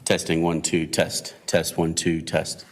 Testing 1 2 test. Test 1 2 test.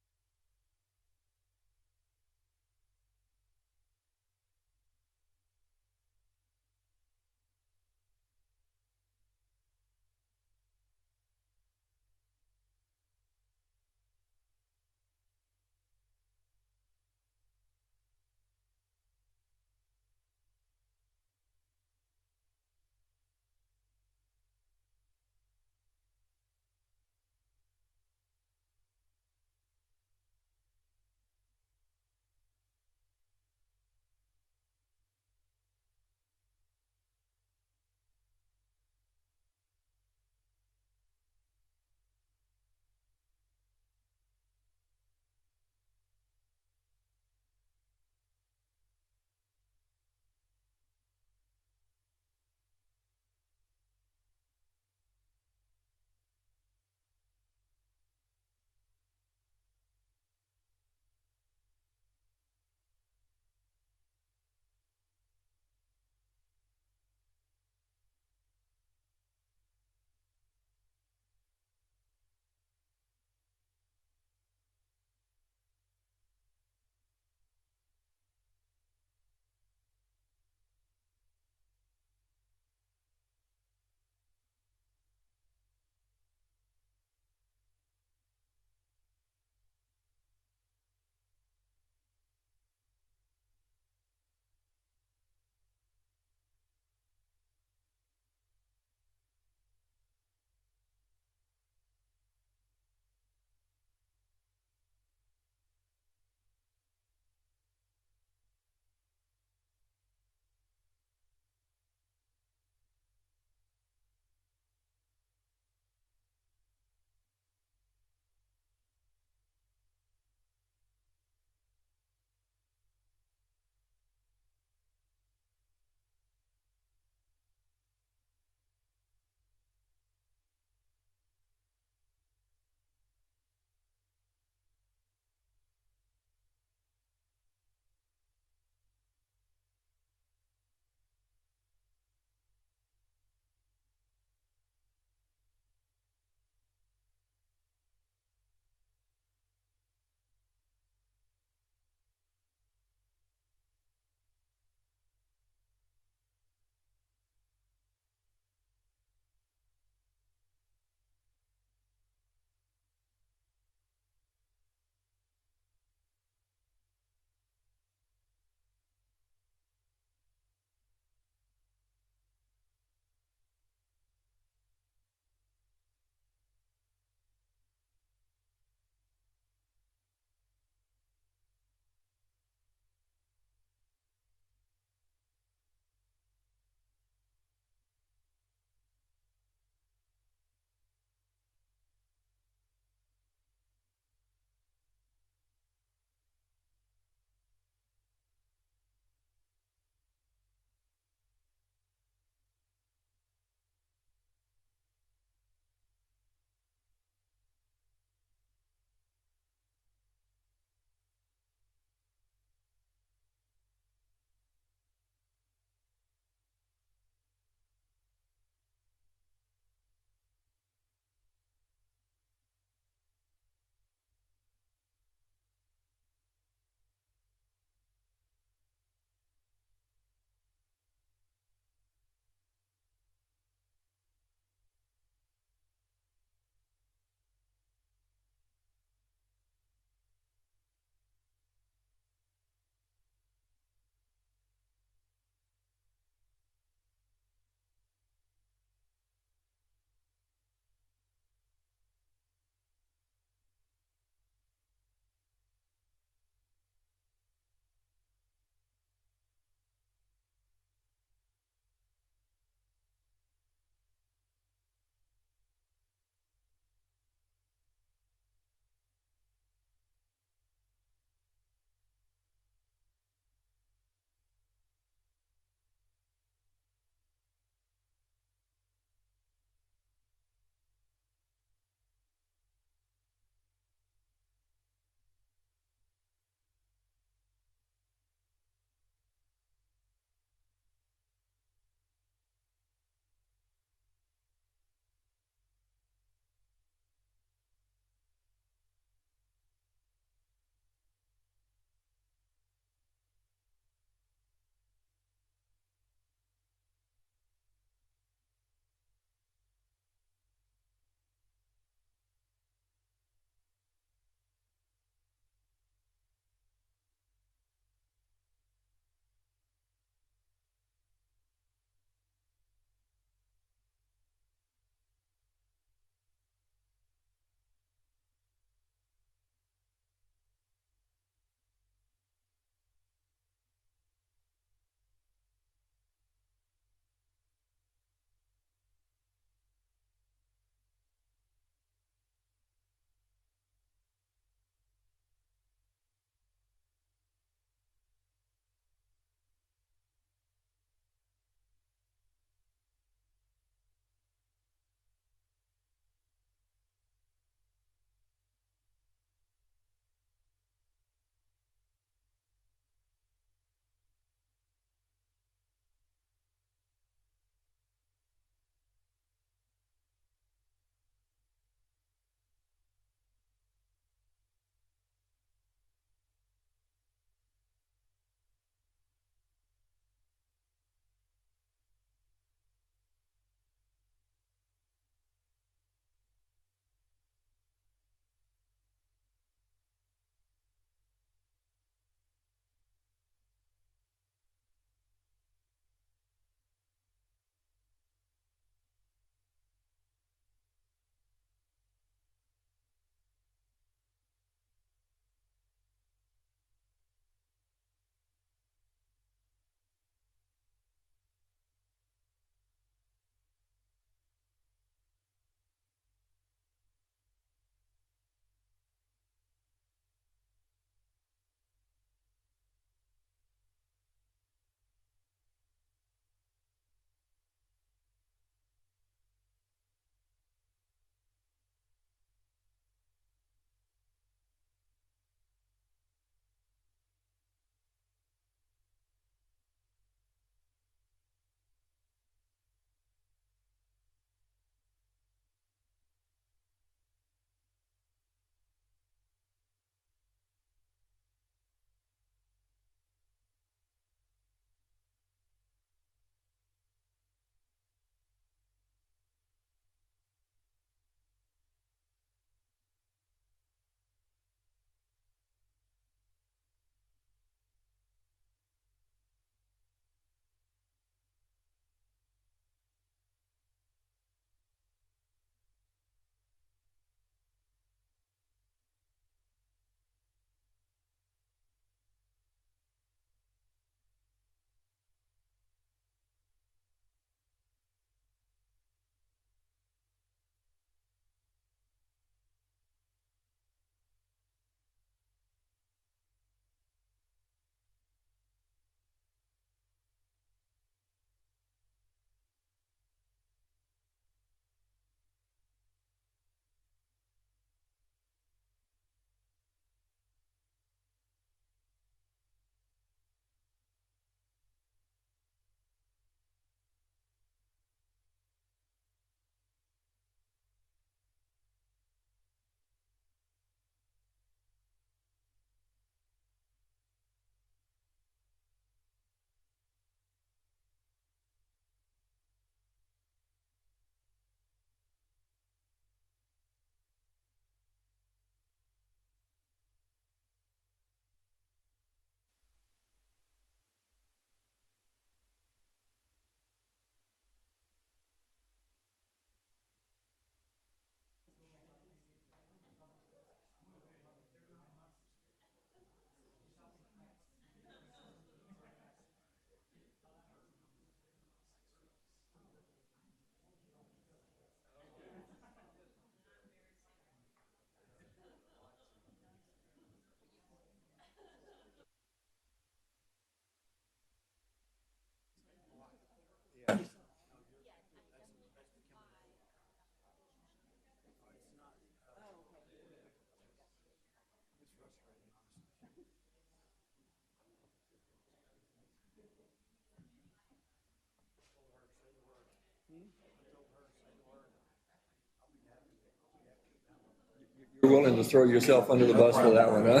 You're willing to throw yourself under the bus for that one, huh?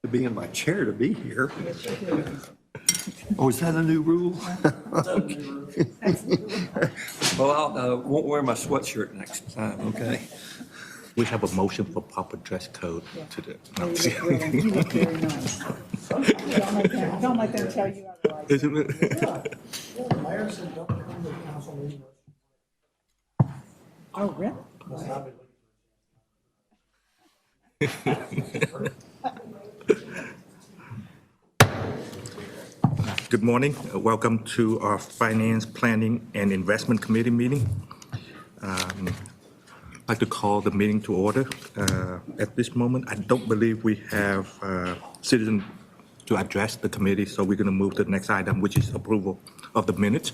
To be in my chair to be here. Oh, is that a new rule? Well, I won't wear my sweatshirt next time, okay? We have a motion for proper dress code to the. No, You look very nice. Don't let them tell you otherwise. Isn't it? The mayor said don't come to the council meeting. Oh, really? Good morning. Welcome to our Finance, Planning, and Investment Committee meeting. I'd like to call the meeting to order. At this moment, I don't believe we have citizens to address the committee, so we're going to move to the next item, which is approval of the minutes.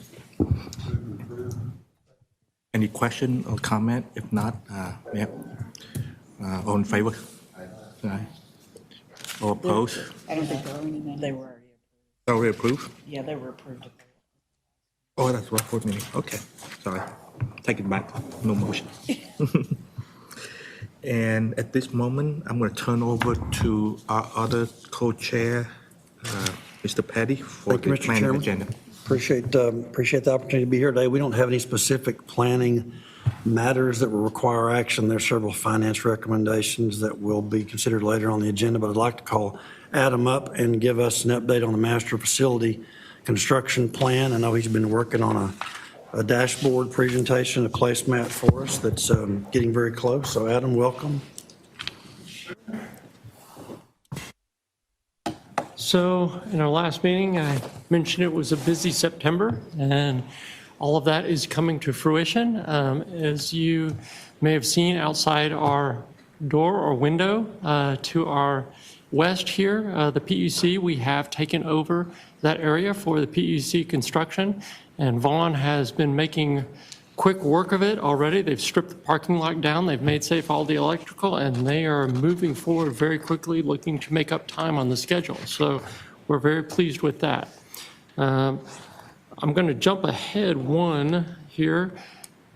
Any question or comment? If not, yeah. All in favor? Aye. Or opposed? I don't think there were any. They were Already already approved. approved? Yeah, they were approved. Oh, that's what for me. Okay, sorry. Take it back. No motion. And at this moment, I'm going to turn over to our other co-chair, Mr. Petty, for Thank you, the Mr. planning Chairman. agenda. Appreciate the opportunity to be here today. We don't have any specific planning matters that will require action. There's several finance recommendations that will be considered later on the agenda, but I'd like to call Adam up and give us an update on the master facility construction plan. I know he's been working on a dashboard presentation, a placemat for us that's getting very close. So Adam, welcome. So in our last meeting, I mentioned it was a busy September, and all of that is coming to fruition. As you may have seen outside our door or window to our west here, the PUC, we have taken over that area for the PUC construction, and Vaughn has been making quick work of it already. They've stripped the parking lot down, they've made safe all the electrical, and they are moving forward very quickly, looking to make up time on the schedule. So we're very pleased with that. I'm going to jump ahead one here,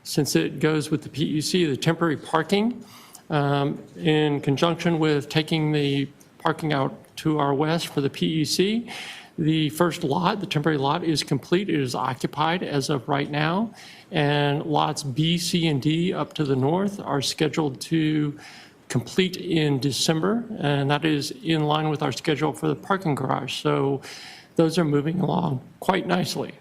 since it goes with the PUC, the temporary parking. In conjunction with taking the parking out to our west for the PUC, the first lot, the temporary lot, is complete. It is occupied as of right now. And lots B, C, and D up to the north are scheduled to complete in December. And that is in line with our schedule for the parking garage. So those are moving along quite nicely.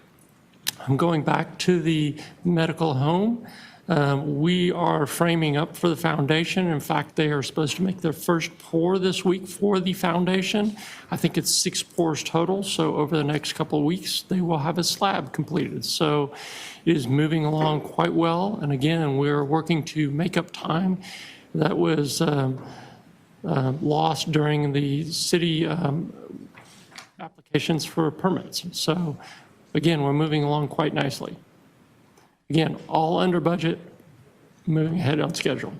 I'm going back to the medical home. We are framing up for the foundation. In fact, they are supposed to make their first pour this week for the foundation. I think it's 6 pours total, so over the next couple of weeks, they will have a slab completed. So it is moving along quite well, and again, we're working to make up time that was lost during the city applications for permits. So again, we're moving along quite nicely. Again, all under budget, moving ahead on schedule.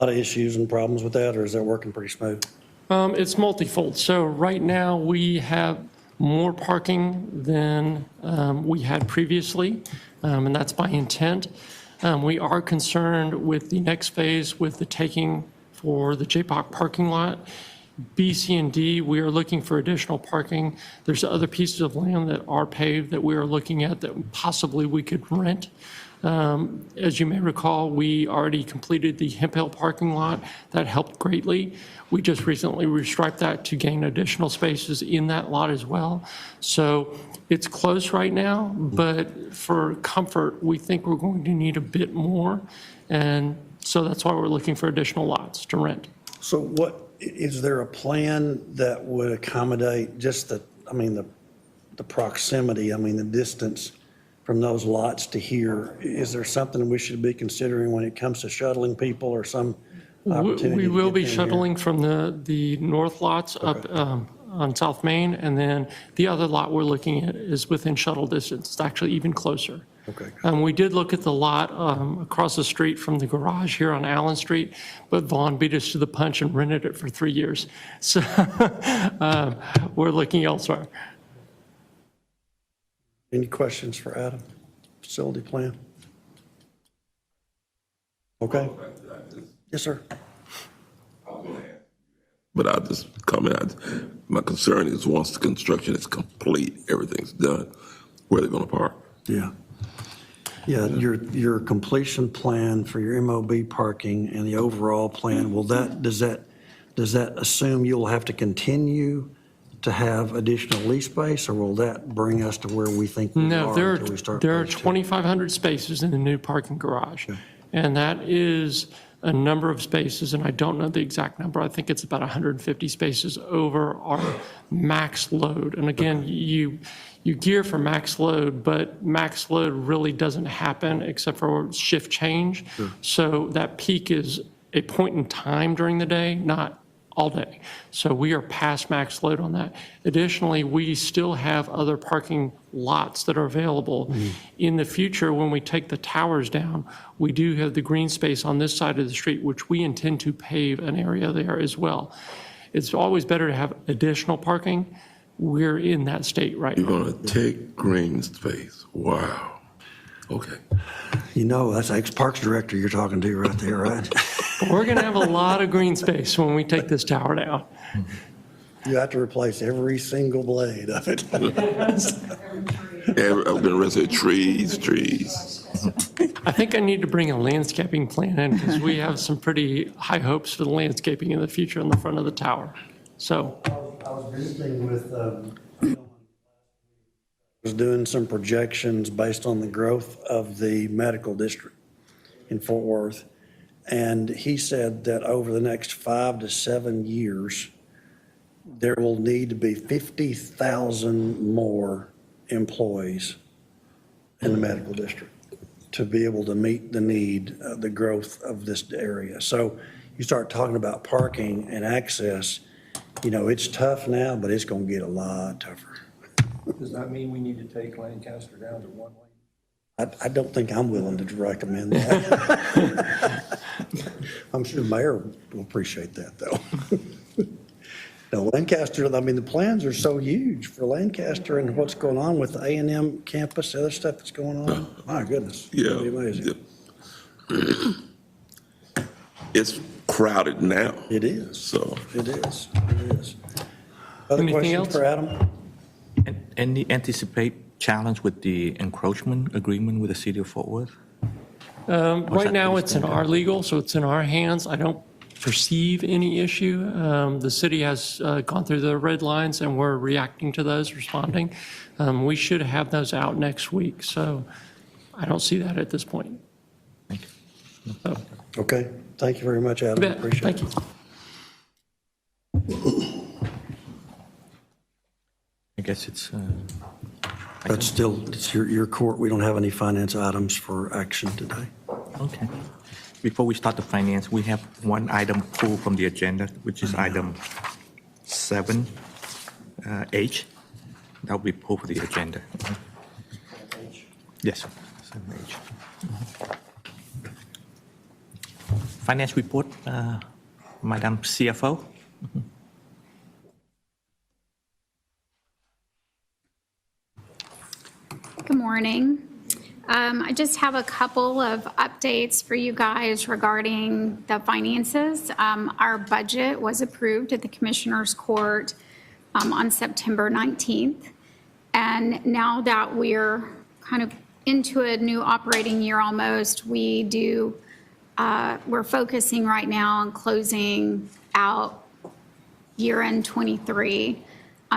A lot of issues and problems with that, or is that working pretty smooth? It's multifold. So right now, we have more parking than we had previously, and that's by intent. We are concerned with the next phase with the taking for the JPOC parking lot. B, C, and D, we are looking for additional parking. There's other pieces of land that are paved that we are looking at that possibly we could rent As you may recall, we already completed the Hemp Hill parking lot. That helped greatly. We just recently restriped that to gain additional spaces in that lot as well. So it's close right now, but for comfort, we think we're going to need a bit more. And so that's why we're looking for additional lots to rent. So is there a plan that would accommodate just the proximity, the distance from those lots to here? Is there something we should be considering when it comes to shuttling people or some opportunity? We to will get be them here? shuttling from the north lots up on South Main, and then the other lot we're looking at is within shuttle distance. It's actually even closer. Okay. We did look at the lot across the street from the garage here on Allen Street, but Vaughn beat us to the punch and rented it for 3 years. So we're looking elsewhere. Any questions for Adam? Facility plan? Okay. Yes, sir. But I'll just comment. My concern is once the construction is complete, everything's done, where they're going to park. Yeah. Yeah, your completion plan for your MOB parking and the overall plan, does that assume you'll have to continue to have additional lease space, or will that bring us to where we think we No, are until we start? there are phase two? 2,500 spaces in the new parking garage. And that is a number of spaces, and I don't know the exact number. I think it's about 150 spaces over our max load. And again, you gear for max load, but max load really doesn't happen except for shift change. So that peak is a point in time during the day, not all day. So we are past max load on that. Additionally, we still have other parking lots that are available. In the future, when we take the towers down, we do have the green space on this side of the street, which we intend to pave an area there as well. It's always better to have additional parking. We're in that state right You're now. going to take green space. Wow. Okay. That's ex-Parks Director you're talking to right there, right? We're going to have a lot of green space when we take this tower down. You have to replace every single blade of it. I'm going to rest of trees. I think I need to bring a landscaping plan in because we have some pretty high hopes for the landscaping in the future in the front of the tower. So I was visiting with, was doing some projections based on the growth of the medical district in Fort Worth. And he said that over the next 5 to 7 years, there will need to be 50,000 more employees in the medical district to be able to meet the need, the growth of this area. So you start talking about parking and access, it's tough now, but it's going to get a lot tougher. Does that mean we need to take Lancaster down to one lane? I don't think I'm willing to recommend that. I'm sure the mayor will appreciate that, though. No, Lancaster, the plans are so huge for Lancaster and what's going on with the A&M campus, the other stuff that's going on. My goodness. Yeah. It'll be amazing. Yeah. It's crowded now. It is. So It is. Other Anything questions else? for Adam? Any anticipate challenge with the encroachment agreement with the city of Fort Worth? right now, it's in our legal, so it's in our hands. I don't perceive any issue. The city has gone through the red lines, and we're reacting to those, responding. We should have those out next week, so I don't see that at this point. Thank you. So, Okay. Thank you very much, Adam. you bet. Appreciate it. Thank you. I guess it's, That's still, it's your court. We don't have any finance items for action today. okay. Before we start the finance, we have one item pulled from the agenda, which is item 7H. That will be pulled for the agenda. Yes, 7H. Finance report, Madam CFO. Good morning. I just have a couple of updates for you guys regarding the finances. Our budget was approved at the Commissioners Court on September 19th. And now that we're kind of into a new operating year almost, we're focusing right now on closing out year-end '23.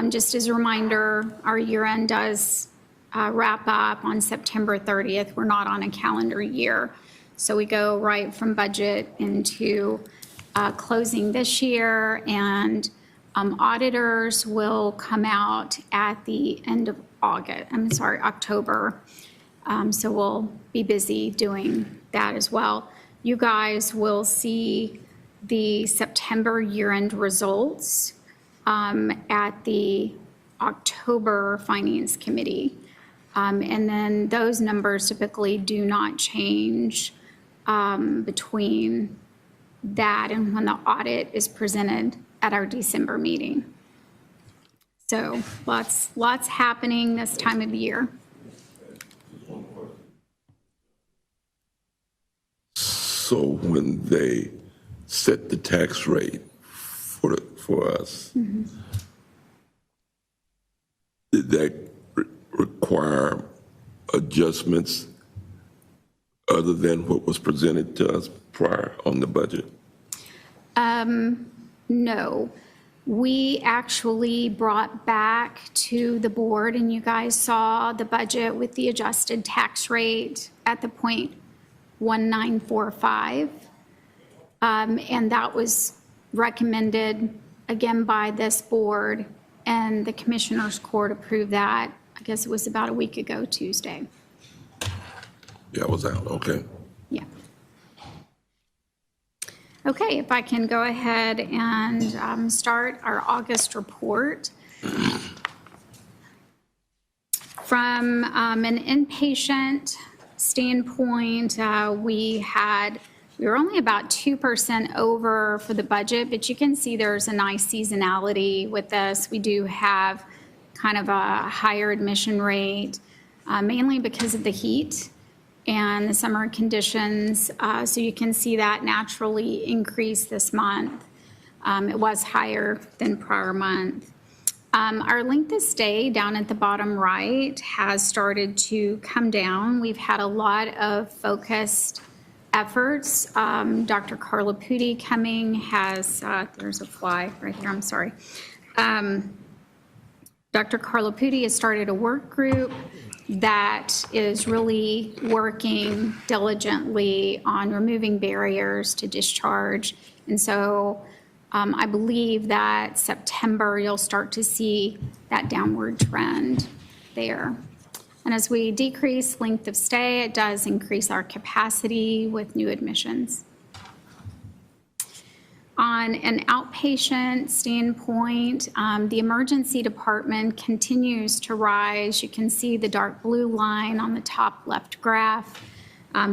Just as a reminder, our year-end does wrap up on September 30th. We're not on a calendar year. So we go right from budget into closing this year, and auditors will come out at the end of October. So we'll be busy doing that as well. You guys will see the September year-end results at the October Finance Committee. And then those numbers typically do not change between that and when the audit is presented at our December meeting. So lots happening this time of year. So when they set the tax rate for us, did that require adjustments other than what was presented to us prior on the budget? No. We actually brought back to the board, and you guys saw the budget with the adjusted tax rate at the point 1945. And that was recommended again by this board, and the Commissioners Court approved that. I guess it was about a week ago, Tuesday. Yeah, I was out, okay. Yeah. Okay, if I can go ahead and start our August report. From an inpatient standpoint, we were only about 2% over for the budget, but you can see there's a nice seasonality with this. We do have kind of a higher admission rate, mainly because of the heat and the summer conditions. So you can see that naturally increase this month. It was higher than prior month. Our length of stay down at the bottom right has started to come down. We've had a lot of focused efforts. Dr. Carla Pudi coming has, there's a fly right there, I'm sorry. Dr. Carla Pudi has started a work group that is really working diligently on removing barriers to discharge. And so I believe that September, you'll start to see that downward trend there. And as we decrease length of stay, it does increase our capacity with new admissions. On an outpatient standpoint, the emergency department continues to rise. You can see the dark blue line on the top left graph.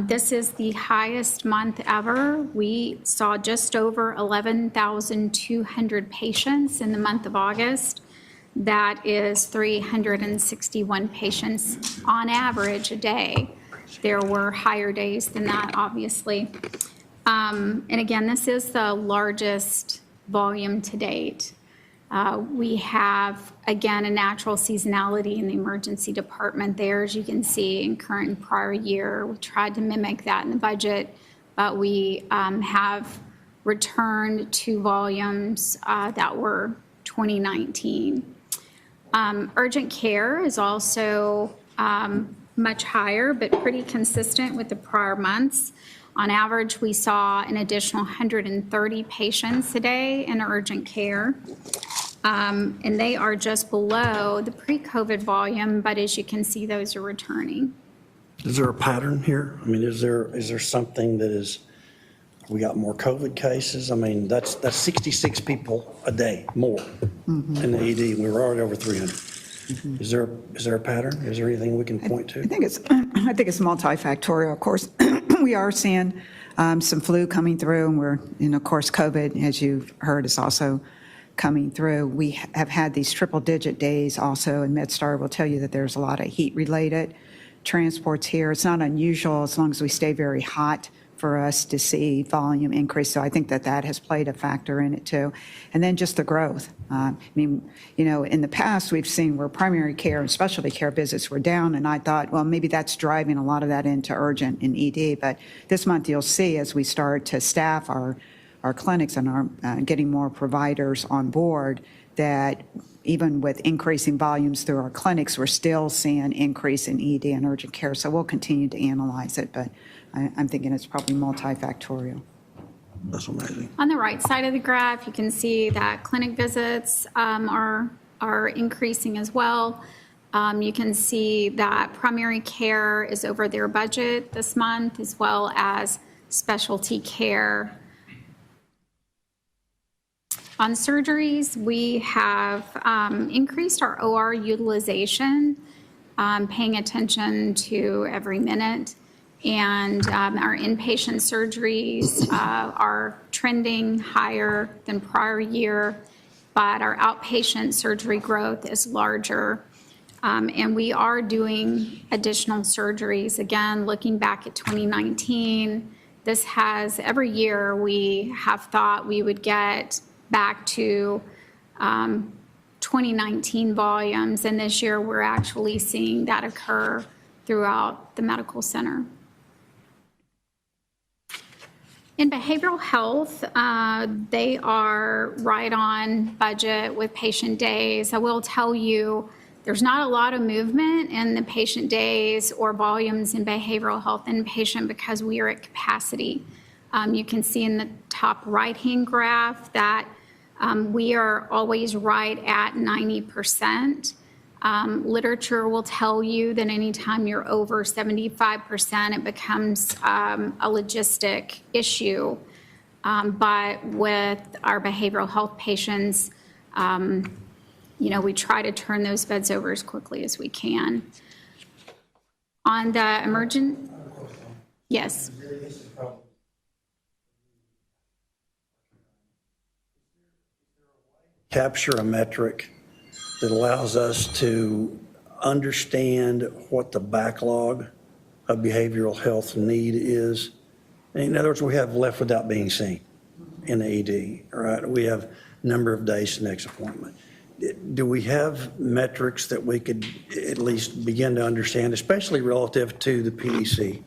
This is the highest month ever. We saw just over 11,200 patients in the month of August. That is 361 patients on average a day. There were higher days than that, obviously. And again, this is the largest volume to date. We have, again, a natural seasonality in the emergency department there, as you can see in current and prior year. We tried to mimic that in the budget, but we have returned to volumes that were 2019. Urgent care is also much higher, but pretty consistent with the prior months. On average, we saw an additional 130 patients a day in urgent care. And they are just below the pre-COVID volume, but as you can see, those are returning. Is there a pattern here? I mean, is there something that is, we got more COVID cases? I mean, that's 66 people a day more in the ED. We were already over 300. Is there a pattern? Is there anything we can point to? I think it's multifactorial. Of course, we are seeing some flu coming through, and of course, COVID, as you've heard, is also coming through. We have had these triple-digit days also, and MedStar will tell you that there's a lot of heat-related transports here. It's not unusual as long as we stay very hot for us to see volume increase. So I think that that has played a factor in it too. And then just the growth. I mean, you know, in the past, we've seen where primary care and specialty care visits were down, and I thought, well, maybe that's driving a lot of that into urgent and ED. But this month, you'll see as we start to staff our clinics and are getting more providers on board, that even with increasing volumes through our clinics, we're still seeing increase in ED and urgent care. So we'll continue to analyze it, but I'm thinking it's probably multifactorial. That's amazing. On the right side of the graph, you can see that clinic visits are increasing as well. You can see that primary care is over their budget this month, as well as specialty care. On surgeries, we have increased our OR utilization, paying attention to every minute. And our inpatient surgeries are trending higher than prior year, but our outpatient surgery growth is larger. And we are doing additional surgeries. Again, looking back at 2019, this has, every year we have thought we would get back to 2019 volumes, and this year we're actually seeing that occur throughout the medical center. In behavioral health, they are right on budget with patient days. I will tell you, there's not a lot of movement in the patient days or volumes in behavioral health inpatient because we are at capacity. You can see in the top right-hand graph that we are always right at 90%. Literature will tell you that anytime you're over 75%, it becomes a logistic issue. But with our behavioral health patients, you know, we try to turn those beds over as quickly as we can. On the emergent, yes. Capture a metric that allows us to understand what the backlog of behavioral health need is. In other words, we have left without being seen in the ED, right? We have number of days to next appointment. Do we have metrics that we could at least begin to understand, especially relative to the PEC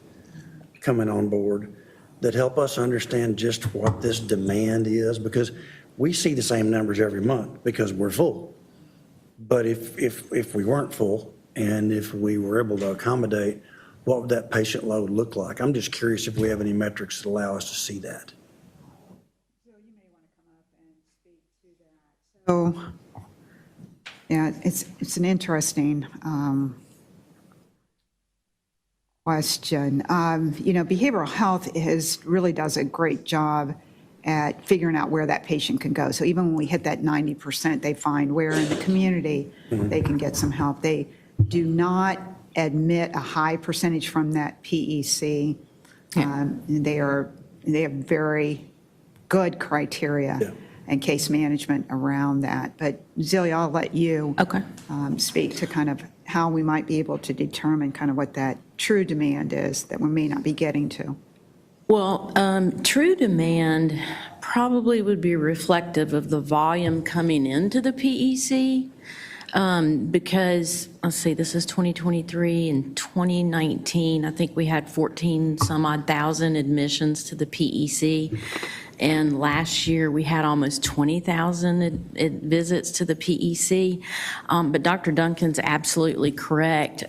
coming on board, that help us understand just what this demand is? Because we see the same numbers every month because we're full. But if we weren't full and if we were able to accommodate, what would that patient load look like? I'm just curious if we have any metrics that allow us to see that. So you may want to come up and speak to that. So, yeah, it's an interesting question. You know, behavioral health really does a great job at figuring out where that patient can go. So even when we hit that 90%, they find where in the community they can get some help. They do not admit a high percentage from that PEC. They have very good criteria and case management around that. But Zelia, I'll let you speak to kind of how we might be able to determine kind of what that true demand is that we may not be getting to. Well, true demand probably would be reflective of the volume coming into the PEC because, let's see, this is 2023. In 2019, I think we had 14 some odd thousand admissions to the PEC. And last year, we had almost 20,000 visits to the PEC. But Dr. Duncan's absolutely correct.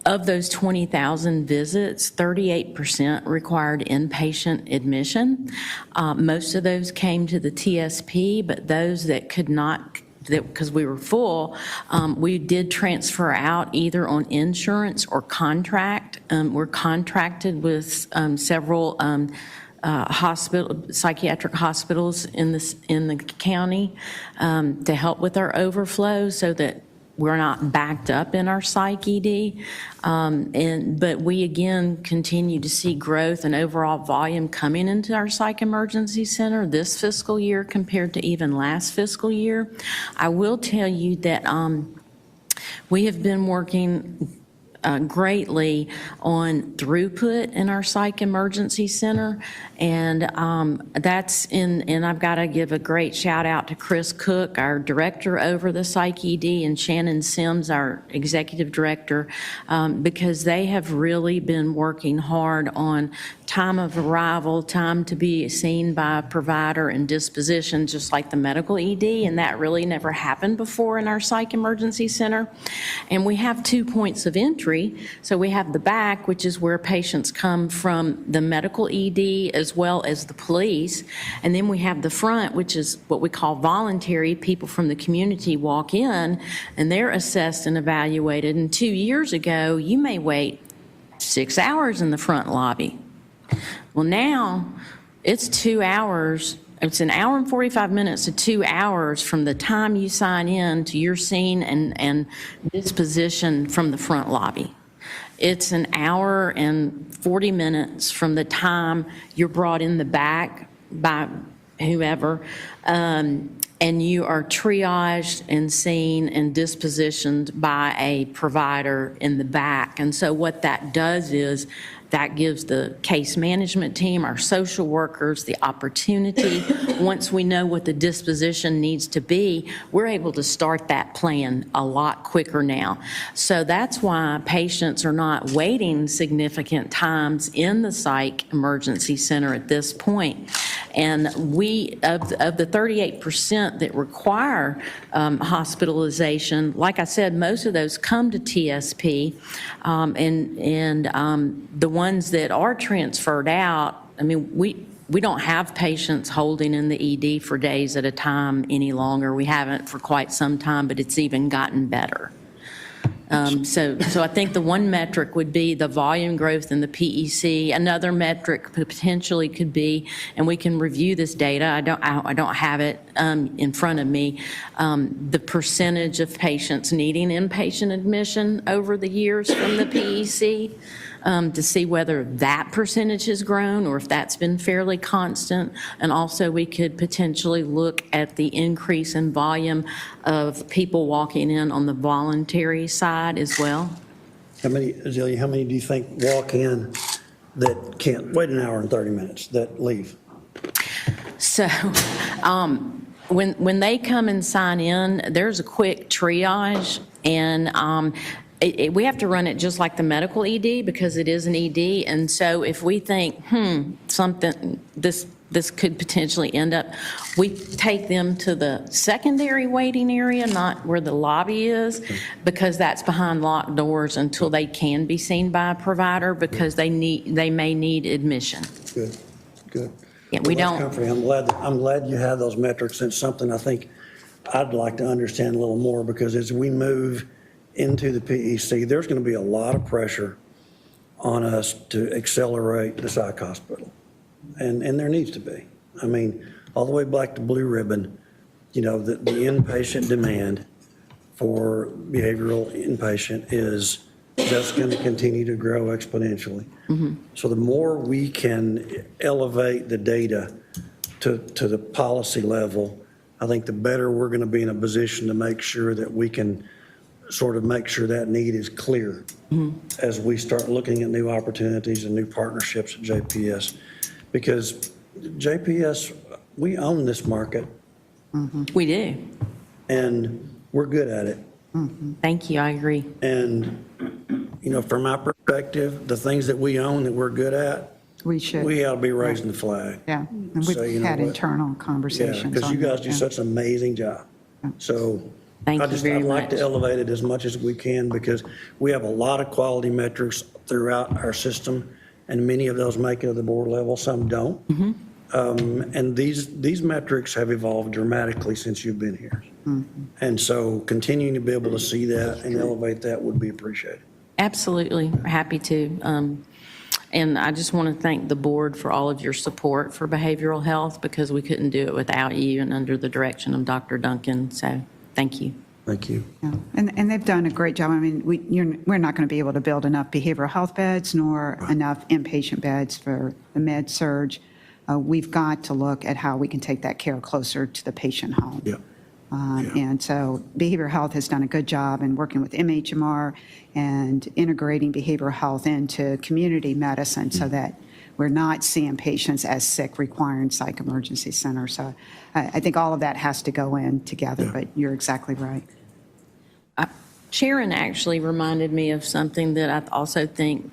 Of those 20,000 visits, 38% required inpatient admission. Most of those came to the TSP, but those that could not, because we were full, we did transfer out either on insurance or contract. We're contracted with several psychiatric hospitals in the county to help with our overflow so that we're not backed up in our psych ED. But we again continue to see growth and overall volume coming into our psych emergency center this fiscal year compared to even last fiscal year. I will tell you that we have been working greatly on throughput in our psych emergency center. And and I've got to give a great shout out to Chris Cook, our director over the psych ED, and Shannon Sims, our executive director, because they have really been working hard on time of arrival, time to be seen by a provider, and disposition, just like the medical ED, and that really never happened before in our psych emergency center. And we have 2 points of entry. So we have the back, which is where patients come from the medical ED as well as the police. And then we have the front, which is what we call voluntary. People from the community walk in and they're assessed and evaluated. And 2 years ago, you may wait 6 hours in the front lobby. Well, now it's 2 hours. It's an hour and 45 minutes to 2 hours from the time you sign in to your scene and disposition from the front lobby. It's an hour and 40 minutes from the time you're brought in the back by whoever, and you are triaged and seen and dispositioned by a provider in the back. And so what that does is that gives the case management team, our social workers, the opportunity. Once we know what the disposition needs to be, we're able to start that plan a lot quicker now. So that's why patients are not waiting significant times in the psych emergency center at this point. And we, of the 38% that require hospitalization, like I said, most of those come to TSP, and the ones that are transferred out, I mean, we don't have patients holding in the ED for days at a time any longer. We haven't for quite some time, but it's even gotten better. So I think the one metric would be the volume growth in the PEC. Another metric potentially could be, and we can review this data, I don't have it in front of me, the percentage of patients needing inpatient admission over the years from the PEC. To see whether that percentage has grown or if that's been fairly constant. And also we could potentially look at the increase in volume of people walking in on the voluntary side as well. How many, Azealia, how many do you think walk in that can't wait an hour and 30 minutes, that leave? So when they come and sign in, there's a quick triage, and we have to run it just like the medical ED because it is an ED. And so if we think, something, this could potentially end up, we take them to the secondary waiting area, not where the lobby is, because that's behind locked doors until they can be seen by a provider because they may need admission. Good, good. Yeah, we Well, don't. that's comforting. I'm glad you have those metrics. It's something I think I'd like to understand a little more, because as we move into the PEC, there's going to be a lot of pressure on us to accelerate the psych hospital. And there needs to be. I mean, all the way back to Blue Ribbon, the inpatient demand for behavioral inpatient is just going to continue to grow exponentially. Mm-hmm. So the more we can elevate the data to the policy level, I think the better we're going to be in a position to make sure that we can sort of make sure that need is clear as we start looking at new opportunities and new partnerships at JPS. Because JPS, we own this market. We do. And we're good at it. Thank you, I agree. And, from my perspective, the things that we own that we're good at, We should. we ought to be raising the flag. Yeah, and So, we've you know had what? internal Yeah, conversations because you on guys that, do yeah. such an amazing job. So Thank you very I'd like to much. elevate it as much as we can, because we have a lot of quality metrics throughout our system, and many of those make it to the board level, some don't. And these metrics have evolved dramatically since you've been here. And so continuing to be able to see that and elevate that would be appreciated. Absolutely, happy to. And I just want to thank the board for all of your support for behavioral health, because we couldn't do it without you and under the direction of Dr. Duncan. So thank you. Thank you. Yeah. And they've done a great job. I mean, we're not going to be able to build enough behavioral health beds nor enough inpatient beds for the med surge. We've got to look at how we can take that care closer to the patient home. Yeah. And so behavioral health has done a good job in working with MHMR and integrating behavioral health into community medicine so that we're not seeing patients as sick requiring psych emergency center. So I think all of that has to go in together, but you're exactly right. Sharon actually reminded me of something that I also think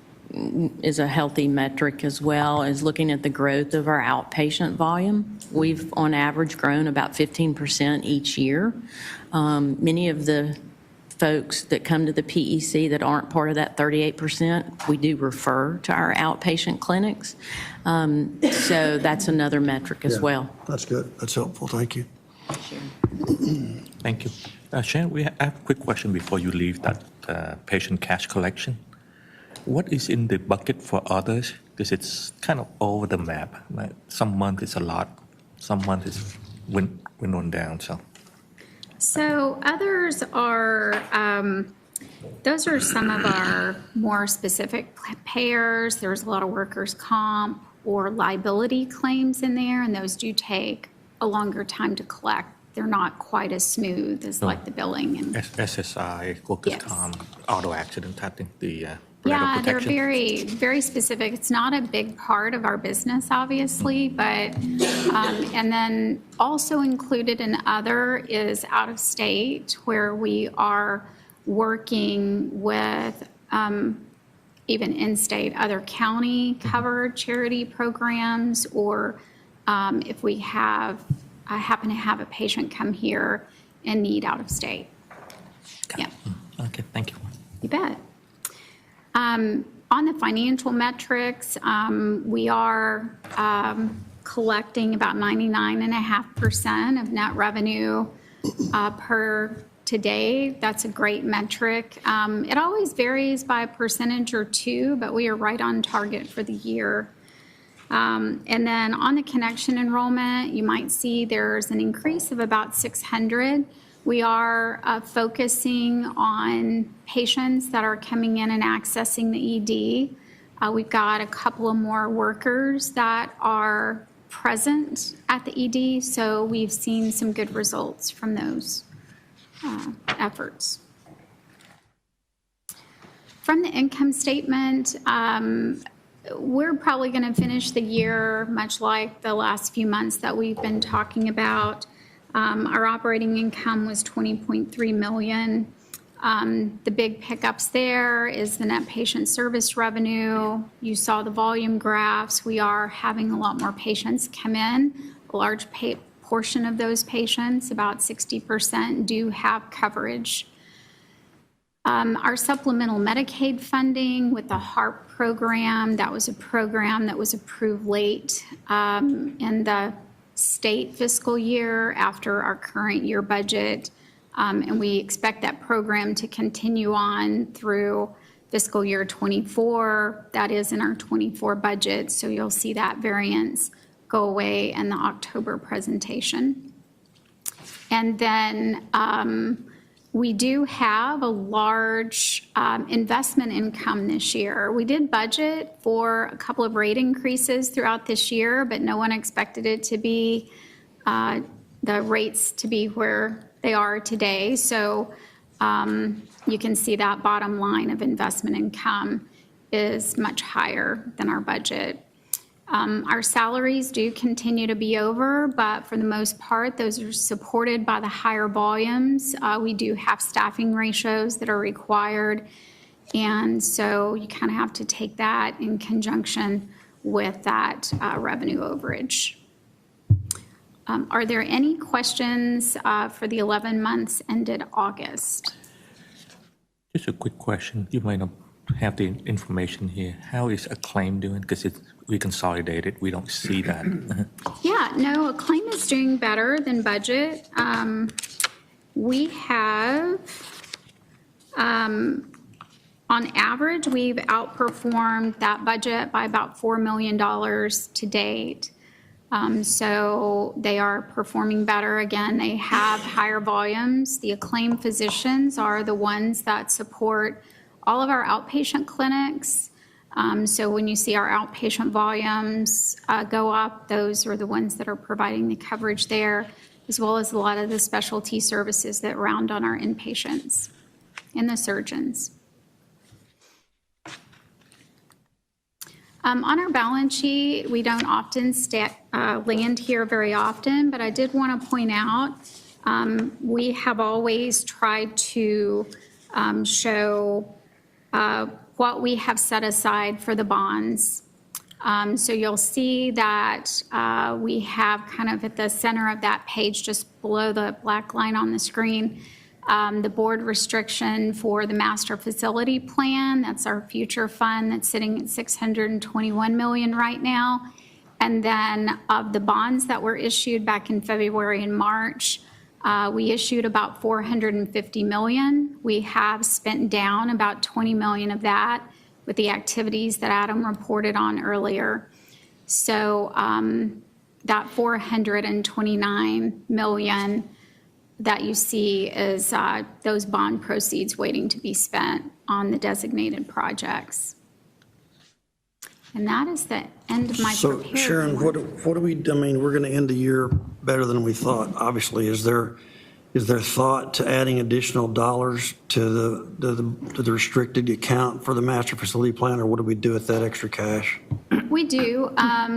is a healthy metric as well, is looking at the growth of our outpatient volume. We've, on average, grown about 15% each year. Many of the folks that come to the PEC that aren't part of that 38%, we do refer to our outpatient clinics. So that's another metric as Yeah, well. That's good. That's helpful. Thank you. Thank you. Sharon, I have a quick question before you leave that patient cash collection. What is in the bucket for others? Because it's kind of all over the map. Like some month it's a lot, some month it's went on down. So others are, those are some of our more specific payers. There's a lot of workers' comp or liability claims in there, and those do take a longer time to collect. They're not quite as smooth as like the billing. And SSI, workers' Yes. comp, auto accident, I think the yeah, they're protection. very, very specific. It's not a big part of our business, obviously, but, and then also included in other is out of state, where we are working with even in-state, other county covered charity programs, or if we have, I happen to have a patient come here and need out of state. Yeah. Okay, thank you. You bet. On the financial metrics, we are collecting about 99.5% of net revenue per today. That's a great metric. It always varies by a percentage or two, but we are right on target for the year. And then on the connection enrollment, you might see there's an increase of about 600. We are focusing on patients that are coming in and accessing the ED. We've got a couple of more workers that are present at the ED, so we've seen some good results from those efforts. From the income statement, we're probably going to finish the year much like the last few months that we've been talking about. Our operating income was $20.3 million. The big pickups there is the net patient service revenue. You saw the volume graphs. We are having a lot more patients come in. A large portion of those patients, about 60%, do have coverage. Our supplemental Medicaid funding with the HARP program, that was a program that was approved late in the state fiscal year after our current year budget. And we expect that program to continue on through fiscal year 24. That is in our 24 budget. So you'll see that variance go away in the October presentation. And then we do have a large investment income this year. We did budget for a couple of rate increases throughout this year, but no one expected it to be, the rates to be where they are today. So you can see that bottom line of investment income is much higher than our budget. Our salaries do continue to be over, but for the most part, those are supported by the higher volumes. We do have staffing ratios that are required, and so you kind of have to take that in conjunction with that revenue overage. Are there any questions for the 11 months ended August? Just a quick question. You might not have the information here. How is a claim doing? Because it's reconsolidated. We don't see that. Yeah, no, a claim is doing better than budget. We have, on average, we've outperformed that budget by about $4 million to date. So they are performing better. Again, they have higher volumes. The acclaimed physicians are the ones that support all of our outpatient clinics. So when you see our outpatient volumes go up, those are the ones that are providing the coverage there. as well as a lot of the specialty services that round on our inpatients and the surgeons. On our balance sheet, we don't often land here very often, but I did want to point out, we have always tried to show what we have set aside for the bonds. So you'll see that we have kind of at the center of that page, just below the black line on the screen, the board restriction for the master facility plan. That's our future fund that's sitting at $621 million right now. And then of the bonds that were issued back in February and March, we issued about $450 million. We have spent down about $20 million of that with the activities that Adam reported on earlier. So that $429 million that you see is those bond proceeds waiting to be spent on the designated projects. And that is the end of my So prepared Sharon, remarks. what do we, I mean, we're going to end the year better than we thought, obviously. Is there thought to adding additional dollars to the restricted account for the master facility plan, or what do we do with that extra cash? We do.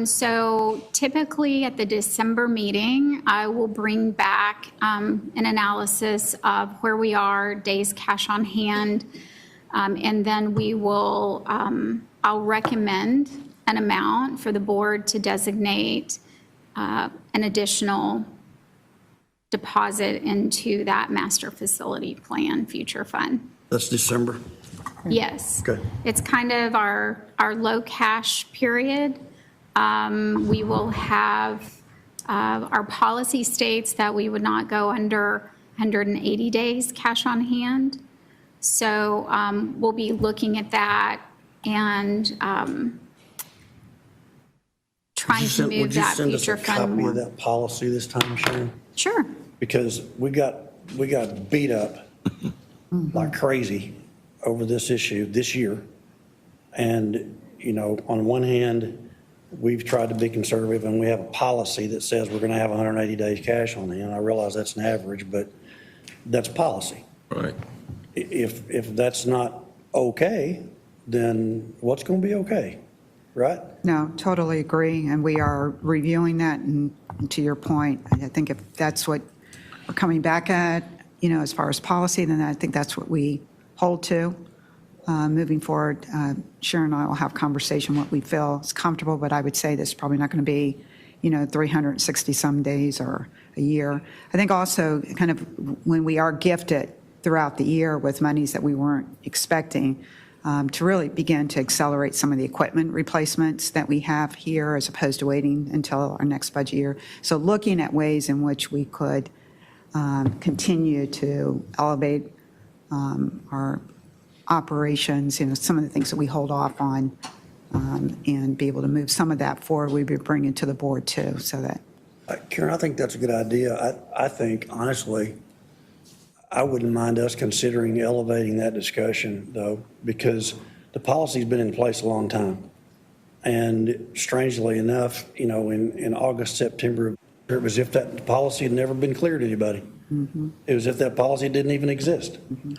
So typically at the December meeting, I will bring back an analysis of where we are, days cash on hand, and then we will, I'll recommend an amount for the board to designate an additional deposit into that master facility plan future fund. That's December? Yes. Okay. It's kind of our low cash period. We will have, our policy states that we would not go under 180 days cash on hand. So we'll be looking at that and trying to move that future fund Would you send us a copy of more. that policy this time, Sharon? Sure. Because we got beat up like crazy over this issue this year. And, you know, on one hand, we've tried to be conservative and we have a policy that says we're going to have 180 days cash on hand. I realize that's an average, but that's policy. Right. If that's not okay, then what's going to be okay, right? No, totally agree, and we are reviewing that, and to your point, I think if that's what we're coming back at, you know, as far as policy, then I think that's what we hold to. Moving forward, Sharon and I will have conversation what we feel is comfortable, but I would say this is probably not going to be, you know, 360-some days or a year. I think also kind of when we are gifted throughout the year with monies that we weren't expecting, to really begin to accelerate some of the equipment replacements that we have here as opposed to waiting until our next budget year. So looking at ways in which we could continue to elevate our operations, you know, some of the things that we hold off on, and be able to move some of that forward, we'd be bringing to the board too, so that. Karen, I think that's a good idea. I think, honestly, I wouldn't mind us considering elevating that discussion, though, because the policy's been in place a long time. And strangely enough, you know, in August, September, it was as if that policy had never been clear to anybody. Mm-hmm. It was as if that policy didn't even exist. Mm-hmm.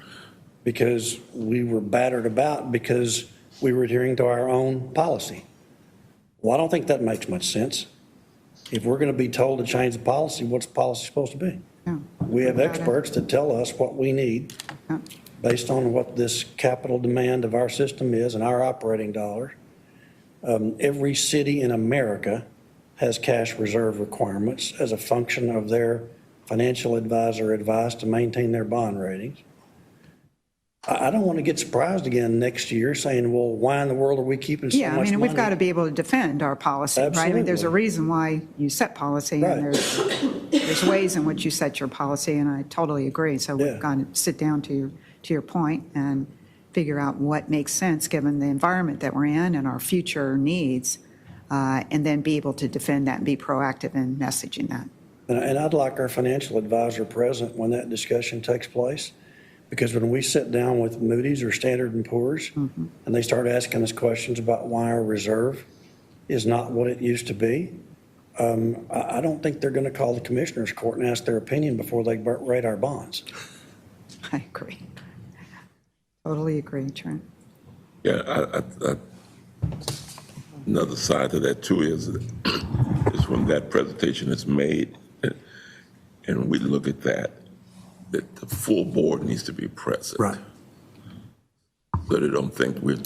Because we were battered about because we were adhering to our own policy. Well, I don't think that makes much sense. If we're going to be told to change the policy, what's the policy supposed to be? Yeah. We have experts that tell us what we need Yeah. based on what this capital demand of our system is and our operating dollars. Every city in America has cash reserve requirements as a function of their financial advisor advice to maintain their bond ratings. I don't want to get surprised again next year saying, well, why in the world are we keeping so much Yeah, money? I mean, we've got to be able to defend our policy, right? I mean, there's a Absolutely. reason why you set policy, Right. and there's ways in which you set your policy, and I totally agree. So Yeah. we've got to sit down to your point and figure out what makes sense, given the environment that we're in and our future needs, and then be able to defend that and be proactive in messaging that. And I'd like our financial advisor present when that discussion takes place. Because when we sit down with Moody's or Standard & Poor's, and they start asking us questions about why our reserve is not what it used to be, I don't think they're going to call the commissioners court and ask their opinion before they rate our bonds. I agree. Totally agree, Trent. Yeah, another side to that too is when that presentation is made and we look at that the full board needs to be present. Right. So they don't think we're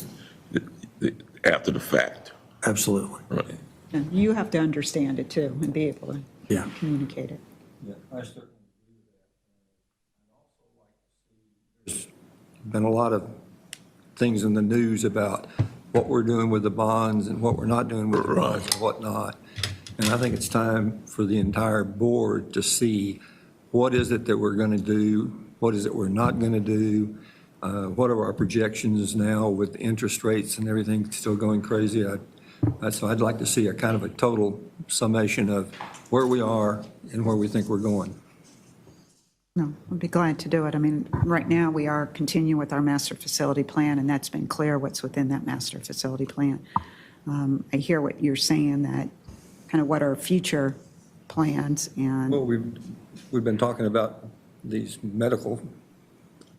after the fact. Absolutely. Right. And you have to understand it too and be able to Yeah. communicate it. Yeah, I certainly agree with that. And I'd also like to see, there's been a lot of things in the news about what we're doing with the bonds and what we're not doing with the bonds and whatnot. And I think it's time for the entire board to see what is it that we're going to do, what is it we're not going to do, what are our projections now with interest rates and everything still going crazy. So I'd like to see a kind of a total summation of where we are and where we think we're going. No, I'd be glad to do it. I mean, right now, we are continuing with our master facility plan, and that's been clear what's within that master facility plan. I hear what you're saying, that kind of what are future plans, and Well, we've been talking about these medical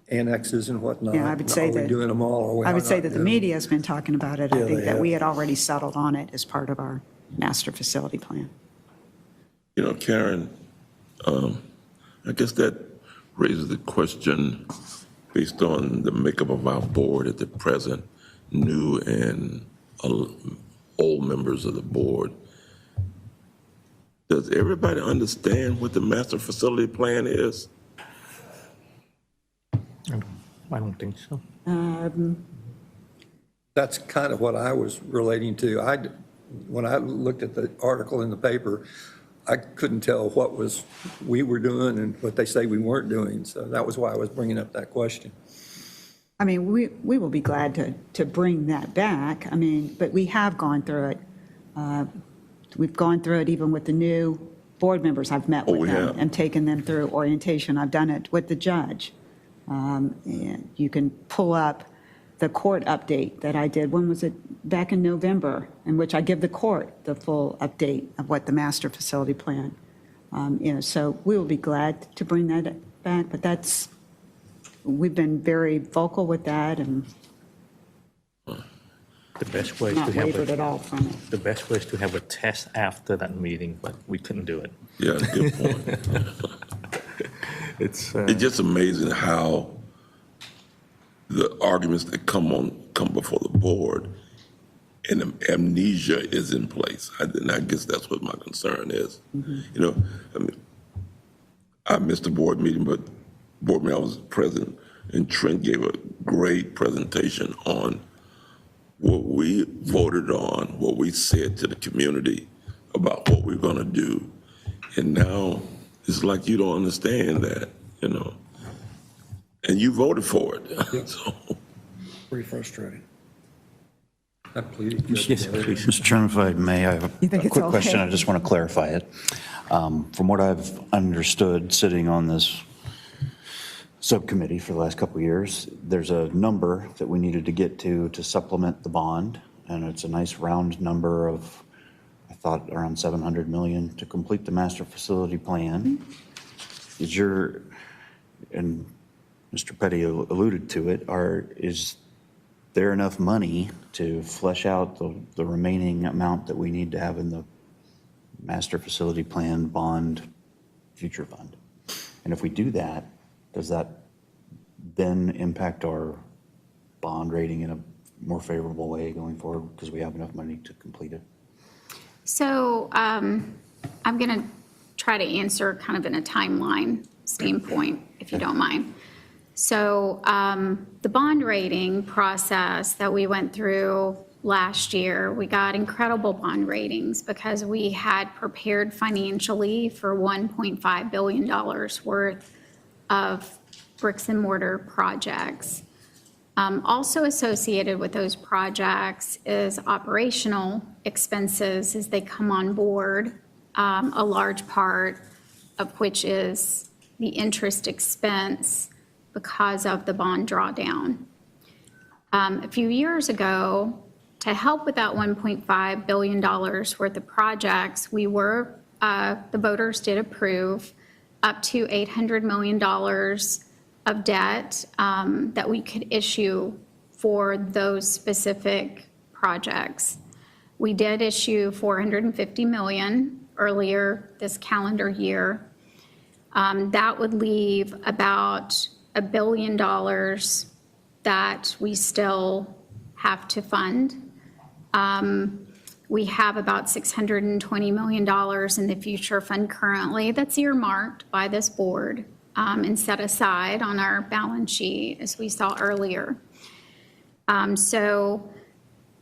annexes and whatnot. Yeah, I would say Are we that- doing them all, or we I would say not that the doing them? media has been talking about it. I Yeah, think they that we have. had already settled on it as part of our master facility plan. You know, Karen, I guess that raises the question based on the makeup of our board at the present, new and old members of the board. Does everybody understand what the master facility plan is? I don't think so. That's kind of what I was relating to. When I looked at the article in the paper, I couldn't tell what we were doing and what they say we weren't doing. So that was why I was bringing up that question. I mean, we will be glad to bring that back. I mean, but we have gone through it. We've gone through it even with the new board members. I've met with we them have. and taken them through orientation. I've done it with the judge. And you can pull up the court update that I did. When was it? Back in November, in which I give the court the full update of what the master facility plan. So we will be glad to bring that back, but we've been very vocal with that and The best way is not to have wavered at all from it. the best way is to have a test after that meeting, but we couldn't do it. Yeah, good point. It's It's just amazing how the arguments that come before the board and the amnesia is in place. And I guess that's what my concern is. You know, I mean, I missed the board meeting, but board meeting I was present, and Trent gave a great presentation on what we voted on, what we said to the community about what we're going to do. And now it's like you don't understand that, you know. And you voted for it. So, Pretty frustrating. I pleaded yes, guilty. please. Mr. Chairman, if I may, I have You think a it's quick question. okay? I just want to clarify it. From what I've understood, sitting on this subcommittee for the last couple of years, there's a number that we needed to get to supplement the bond, and it's a nice round number of, I thought, around 700 million to complete the master facility plan. Is and Mr. Petty alluded to it, is there enough money to flesh out the remaining amount that we need to have in the master facility plan bond future fund? And if we do that, does that then impact our bond rating in a more favorable way going forward because we have enough money to complete it? So I'm going to try to answer kind of in a timeline standpoint, if you don't mind. So the bond rating process that we went through last year, we got incredible bond ratings because we had prepared financially for $1.5 billion worth of bricks and mortar projects. Also associated with those projects is operational expenses as they come on board, a large part of which is the interest expense because of the bond drawdown. A few years ago, to help with that $1.5 billion worth of projects, the voters did approve up to $800 million of debt that we could issue for those specific projects. We did issue $450 million earlier this calendar year. That would leave about $1 billion that we still have to fund. We have about $620 million in the future fund currently that's earmarked by this board and set aside on our balance sheet, as we saw earlier. So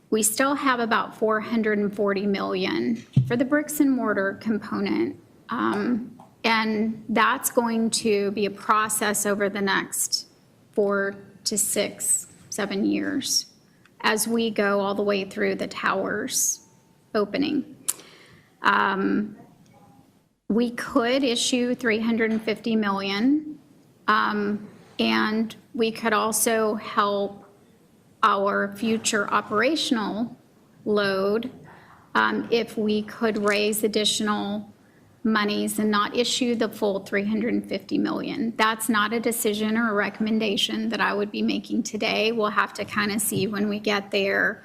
we still have about $440 million for the bricks and mortar component. And that's going to be a process over the next 4 to 6, 7 years as we go all the way through the towers opening. We could issue $350 million, and we could also help our future operational load if we could raise additional monies and not issue the full $350 million. That's not a decision or a recommendation that I would be making today. We'll have to kind of see when we get there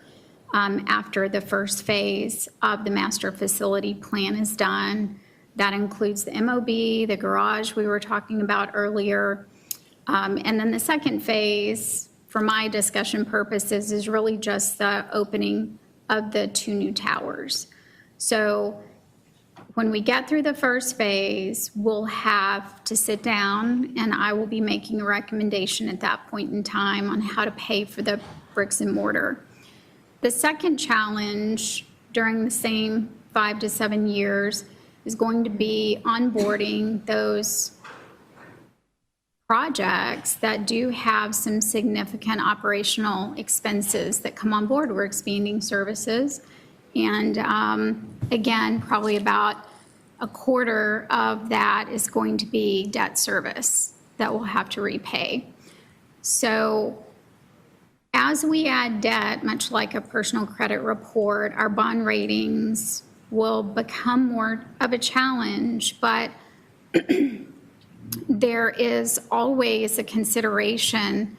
after the first phase of the master facility plan is done. That includes the MOB, the garage we were talking about earlier. And then the second phase, for my discussion purposes, is really just the opening of the 2 new towers. So when we get through the first phase, we'll have to sit down, and I will be making a recommendation at that point in time on how to pay for the bricks and mortar. The second challenge during the same 5 to 7 years is going to be onboarding those projects that do have some significant operational expenses that come on board. We're expanding services. And again, probably about a quarter of that is going to be debt service that we'll have to repay. So as we add debt, much like a personal credit report, our bond ratings will become more of a challenge, but there is always a consideration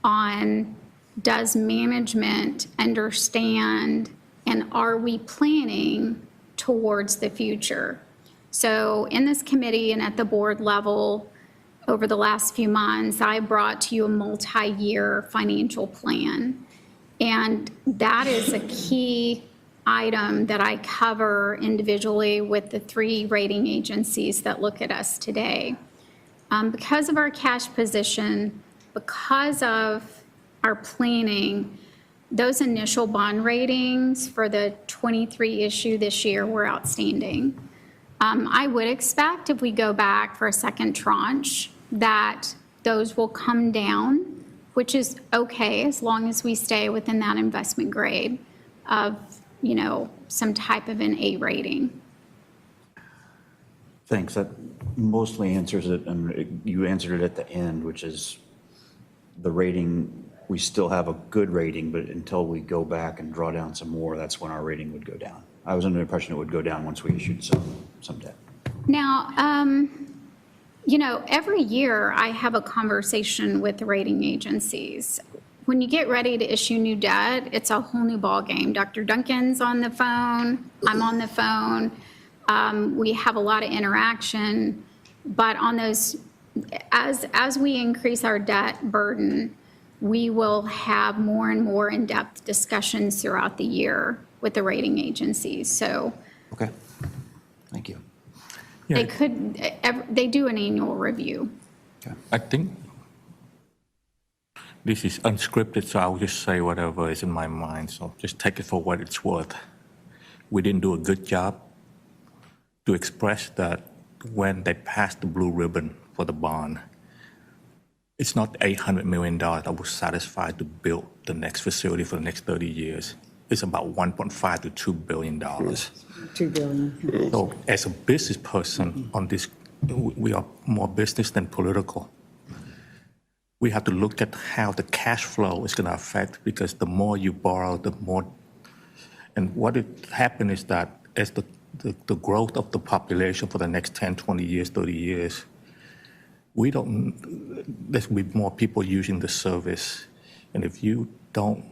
on, does management understand and are we planning towards the future? So in this committee and at the board level, over the last few months, I brought to you a multi-year financial plan. And that is a key item that I cover individually with the 3 rating agencies that look at us today. Because of our cash position, because of our planning, those initial bond ratings for the 23 issue this year were outstanding. I would expect if we go back for a second tranche that those will come down, which is okay as long as we stay within that investment grade of, you know, some type of an A rating. Thanks. That mostly answers it, and you answered it at the end, which is the rating. We still have a good rating, but until we go back and draw down some more, that's when our rating would go down. I was under the impression it would go down once we issued some debt. Now, you know, every year I have a conversation with the rating agencies. When you get ready to issue new debt, it's a whole new ballgame. Dr. Duncan's on the phone, I'm on the phone. We have a lot of interaction, but on those, as we increase our debt burden, we will have more and more in-depth discussions throughout the year with the rating agencies. So Okay. Thank you. they do an annual review. I think this is unscripted, so I'll just say whatever is in my mind. So just take it for what it's worth. We didn't do a good job to express that when they passed the blue ribbon for the bond. It's not $800 million that will satisfy to build the next facility for the next 30 years. It's about $1.5 to $2 billion. $2 billion. So as a business person on this, we are more business than political. We have to look at how the cash flow is going to affect, because the more you borrow, the more And what it happened is that as the growth of the population for the next 10, 20 years, 30 years, there's will be more people using the service. And if you don't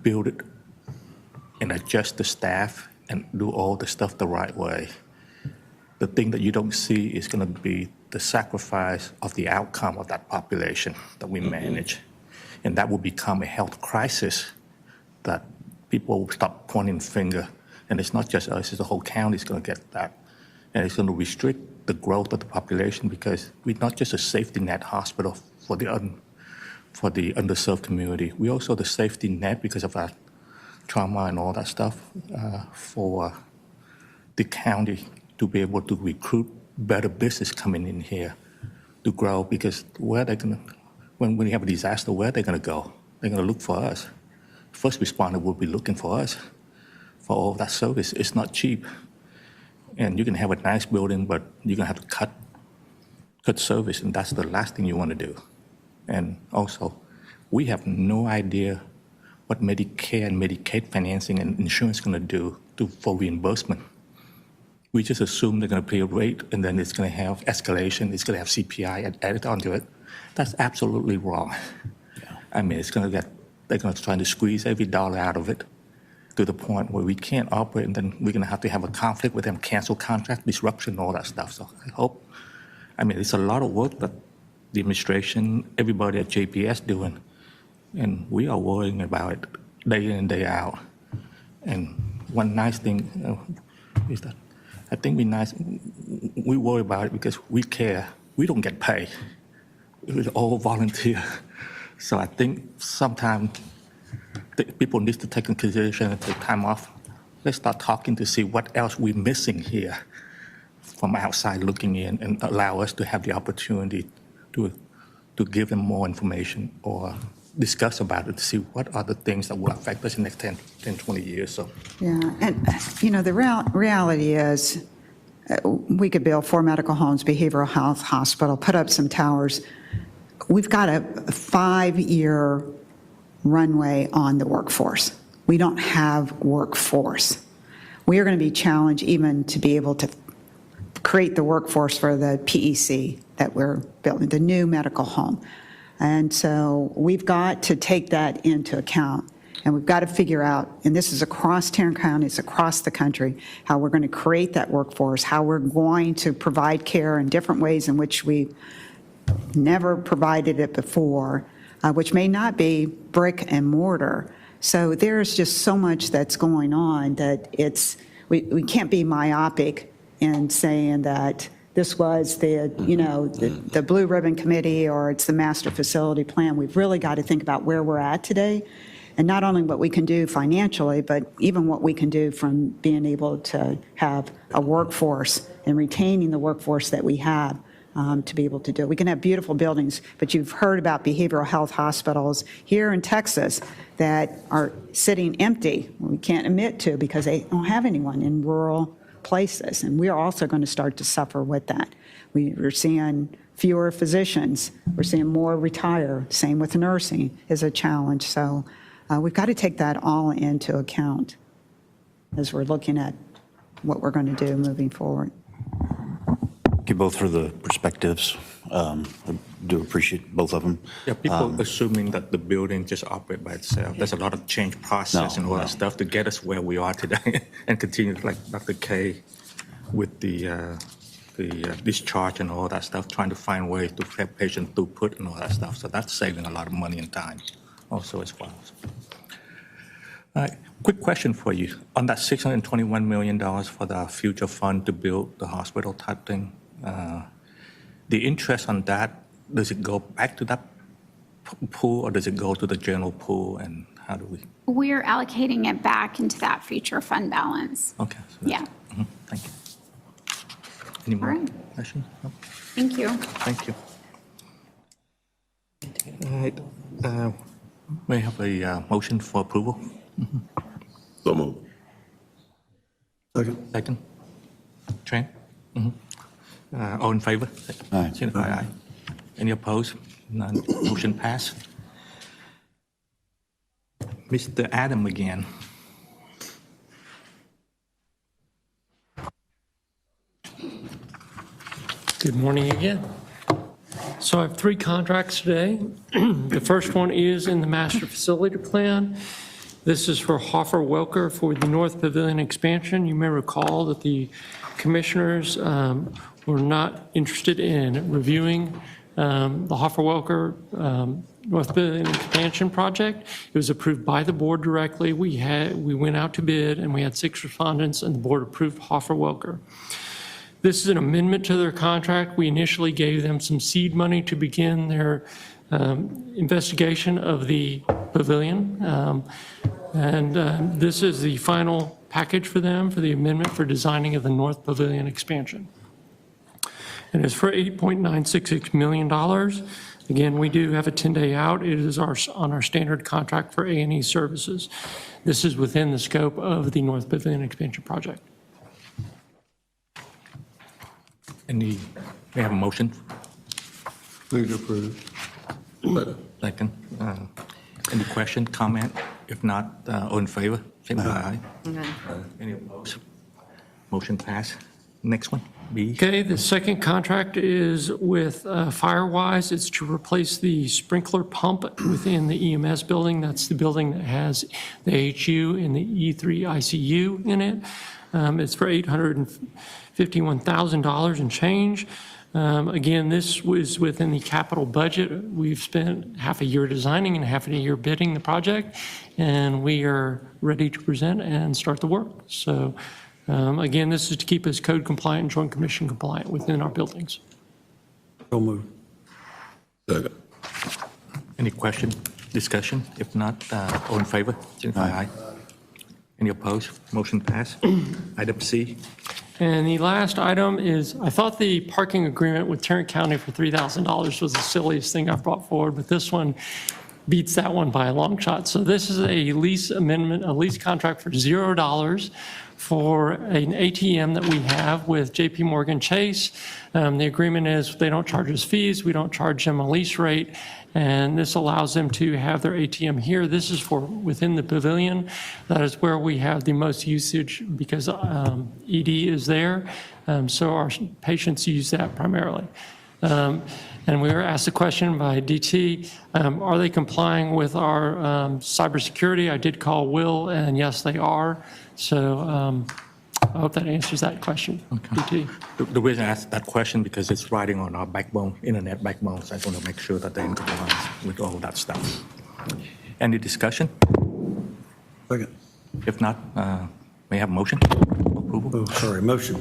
build it and adjust the staff and do all the stuff the right way, the thing that you don't see is going to be the sacrifice of the outcome of that population that we manage. And that will become a health crisis that people will stop pointing finger. And it's not just us, it's the whole county is going to get that. And it's going to restrict the growth of the population because we're not just a safety net hospital for the underserved community. We're also the safety net because of our trauma and all that stuff for the county to be able to recruit better business coming in here to grow, because where they're going to, when we have a disaster, where they're going to go? They're going to look for us. First responder will be looking for us for all that service. It's not cheap. And you can have a nice building, but you're going to have to cut service, and that's the last thing you want to do. And also, we have no idea what Medicare and Medicaid financing and insurance is going to do for reimbursement. We just assume they're going to pay a rate, and then it's going to have escalation, it's going to have CPI added onto it. That's absolutely wrong. Yeah. I mean, they're going to try to squeeze every dollar out of it to the point where we can't operate, and then we're going to have a conflict with them, cancel contract, disruption, all that stuff. So it's a lot of work that the administration, everybody at JPS doing, and we are worrying about it day in and day out. And one nice thing is that I think we worry about it because we care. We don't get paid. It's all volunteer. So I think sometimes people need to take into consideration and take time off. Let's start talking to see what else we're missing here from outside looking in, and allow us to have the opportunity to give them more information or discuss about it to see what are the things that will affect us in the next 10, 20 years. So. Yeah, and the reality is we could build 4 medical homes, behavioral health hospital, put up some towers. We've got a 5-year runway on the workforce. We don't have workforce. We are going to be challenged even to be able to create the workforce for the PEC that we're building, the new medical home. And so we've got to take that into account, and we've got to figure out, and this is across Tarrant County, it's across the country, how we're going to create that workforce, how we're going to provide care in different ways in which we never provided it before, which may not be brick and mortar. So there's just so much that's going on that we can't be myopic in saying that this was the Blue Ribbon Committee or it's the master facility plan. We've really got to think about where we're at today, and not only what we can do financially, but even what we can do from being able to have a workforce and retaining the workforce that we have to be able to do it. We can have beautiful buildings, but you've heard about behavioral health hospitals here in Texas that are sitting empty. We can't admit to because they don't have anyone in rural places, and we are also going to start to suffer with that. We're seeing fewer physicians. We're seeing more retire. Same with nursing is a challenge. So we've got to take that all into account as we're looking at what we're going to do moving forward. Thank you both for the perspectives. I do appreciate both of them. Yeah, people assuming that the building just operates by itself. There's a lot of change process and all that stuff to get us where we are today and continue, like Dr. K, with the discharge and all that stuff, trying to find ways to have patient throughput and all that stuff. So that's saving a lot of money and time also as well. All right, quick question for you. On that $621 million for the future fund to build the hospital type thing, the interest on that, does it go back to that pool or does it go to the general pool, and how do we? We're allocating it back into that future fund balance. Okay. So Yeah. Thank you. Any more All right. questions? No? Thank you. Thank you. All right. May I have a motion for approval? So moved. Second. Trent? All in favor? Aye. Signify aye. Any opposed? None. Motion passed. Mr. Adam again. Good morning again. So I have 3 contracts today. The first one is in the master facility plan. This is for Hoffer Welker for the North Pavilion expansion. You may recall that the commissioners were not interested in reviewing the Hoffer Welker North Pavilion expansion project. It was approved by the board directly. We went out to bid and we had 6 respondents and the board approved Hoffer Welker. This is an amendment to their contract. We initially gave them some seed money to begin their investigation of the pavilion. This is the final package for them for the amendment for designing of the North Pavilion expansion. And it's for $8.966 million. Again, we do have a 10-day out. It is on our standard contract for A&E services. This is within the scope of the North Pavilion expansion project. May I have a motion? Move to approve. Second. Any question, comment? If not, all in favor, signify aye. Any opposed? Motion pass. Next one, B. Okay, the second contract is with Firewise. It's to replace the sprinkler pump within the EMS building. That's the building that has the HU and the E3 ICU in it. It's for $851,000 and change. Again, this was within the capital budget. We've spent half a year designing and half a year bidding the project, and we are ready to present and start the work. So again, this is to keep us code compliant and Joint Commission compliant within our buildings. So moved. Second. Any question, discussion? If not, all in favor, signify aye. Any opposed? Motion pass. Item C. And the last item is, I thought the parking agreement with Tarrant County for $3,000 was the silliest thing I've brought forward, but this one beats that one by a long shot. So this is a lease amendment, a lease contract for $0 for an ATM that we have with JP Morgan Chase. The agreement is they don't charge us fees, we don't charge them a lease rate, and this allows them to have their ATM here. This is for within the pavilion. That is where we have the most usage because ED is there, so our patients use that primarily. And we were asked a question by DT, are they complying with our cybersecurity? I did call Will, and yes, they are. So I hope that answers that question, DT. The reason I asked that question because it's riding on our backbone, internet backbone, so I want to make sure that they're in compliance with all that stuff. Any discussion? Second. If not, may I have a motion? Approval? Oh, sorry, motion.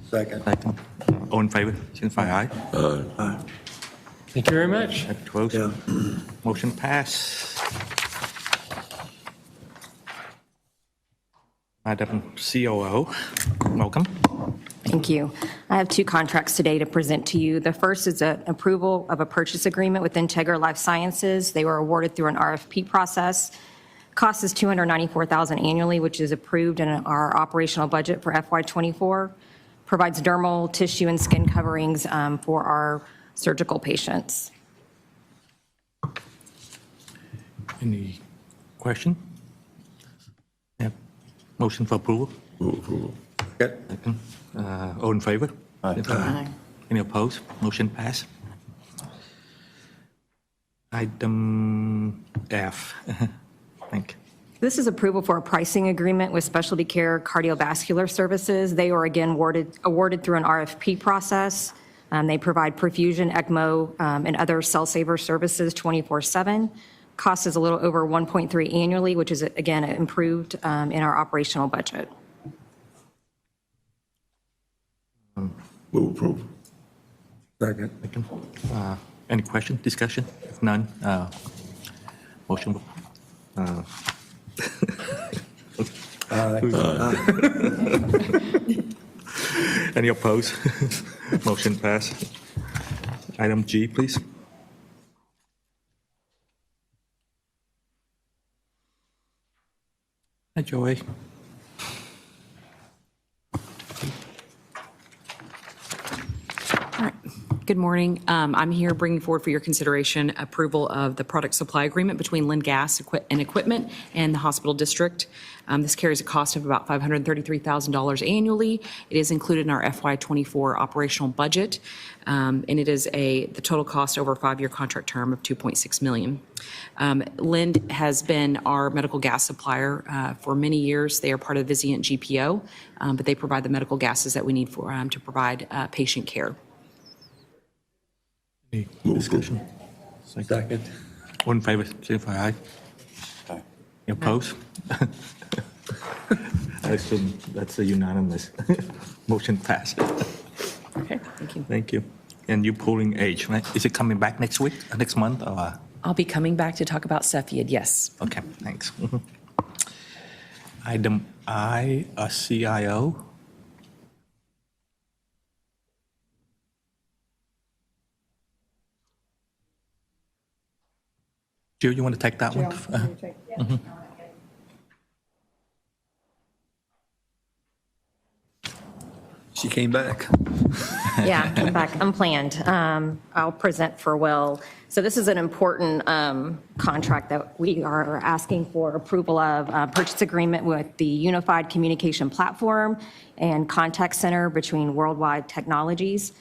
Second. Second. All in favor, signify aye. Aye. Thank you very much. At close. Yeah. Motion pass. Item COO, welcome. Thank you. I have 2 contracts today to present to you. The first is an approval of a purchase agreement with Integra Life Sciences. They were awarded through an RFP process. Cost is $294,000 annually, which is approved in our operational budget for FY24. Provides dermal, tissue, and skin coverings for our surgical patients. Any question? Yep. Motion for approval? Move approval. Second. All in favor? Aye. Any opposed? Motion pass. Item F. Thank you. This is approval for a pricing agreement with Specialty Care Cardiovascular Services. They were again awarded through an RFP process. They provide perfusion, ECMO, and other cell saver services 24/7. Cost is a little over 1.3 annually, which is again improved in our operational budget. Move approval. Second. Any question, discussion? If none, motion. Any opposed? Motion pass. Item G, please. Hi, Joey. Good morning. I'm here bringing forward for your consideration approval of the product supply agreement between Lynn Gas and Equipment and the hospital district. This carries a cost of about $533,000 annually. It is included in our FY24 operational budget, and it is the total cost over a 5-year contract term of $2.6 million. Lynn has been our medical gas supplier for many years. They are part of the Vizient GPO, but they provide the medical gases that we need for to provide patient care. Any discussion? Second. All in favor, signify aye. Aye. Any opposed? I assume that's a unanimous. Motion passed. Okay, thank you. Thank you. And you polling age, right? Is it coming back next week, next month, or? I'll be coming back to talk about Cepheid, yes. Okay, thanks. Item I, a CIO. Jill, you want to take that one? She came back. Yeah, I'm back, unplanned. I'll present for Will. So this is an important contract that we are asking for approval of, purchase agreement with the Unified Communication Platform and Contact Center between Worldwide Technologies.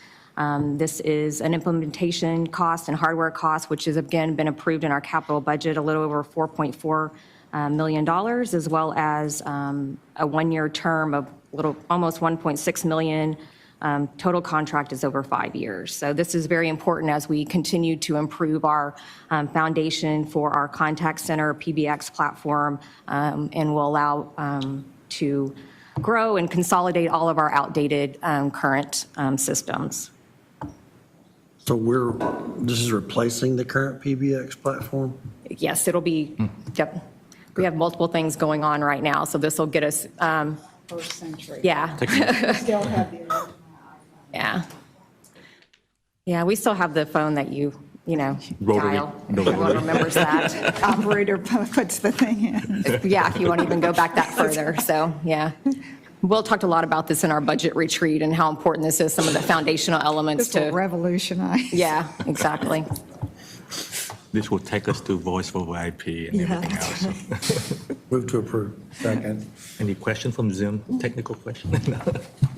This is an implementation cost and hardware cost, which has again been approved in our capital budget, a little over $4.4 million, as well as a one-year term of almost $1.6 million. Total contract is over 5 years. So this is very important as we continue to improve our foundation for our contact center PBX platform, and will allow to grow and consolidate all of our outdated current systems. So this is replacing the current PBX platform? Yes, it'll be, yep. We have multiple things going on right now, so this will get us, First century. yeah. Still have the original. Yeah. Yeah, we still have the phone that you Rotary. dial. The Everyone rotary. remembers that. Operator puts the thing in. Yeah, if you want to even go back that further, so, yeah. Will talked a lot about this in our budget retreat and how important this is, some of the foundational elements This will to, revolutionize. yeah, exactly. This will take us to voice for IP and Yeah. everything else. Move to approve. Second. Any question from Zoom? Technical question?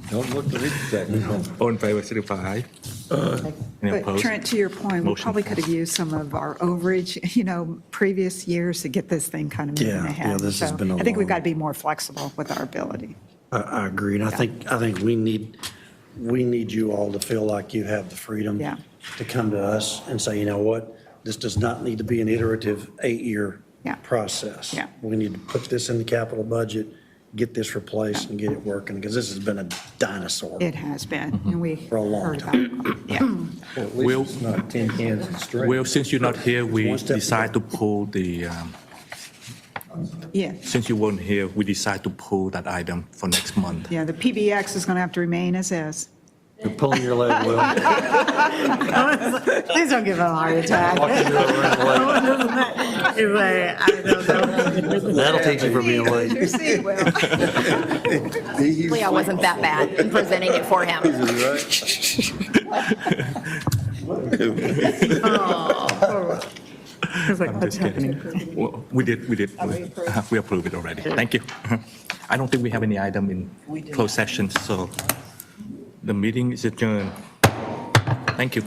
Don't look at it second. All in favor, signify aye. Any But opposed? Trent, to your point, we Motion probably could have passed. used some of our overage, previous years to get this thing kind of moving Yeah, ahead. yeah, this has So been a I think we've long- got to be more flexible with our ability. I agree, and I think we need you all to feel like you have the freedom Yeah. to come to us and say, you know what, this does not need to be an iterative 8-year Yeah. process. Yeah. We need to put this in the capital budget, get this replaced and get it working, because this has been a dinosaur. It has been, and we For a long heard about time. it. Yeah. Well, at Will- least it's not tin cans and string. Well, since you're not here, we One step decide to pull the, Yeah, since you weren't here, we decide to pull that item for next month. yeah, the PBX is going to have to remain as is. You're pulling your leg, Will. Please don't give him a heart attack. That'll teach you for being late. You see, Will. Hopefully I wasn't that bad in presenting it for him. I'm just kidding. Well, we did. We approved it already. Thank you. I don't think we have any item in closed session, so the meeting is adjourned. Thank you.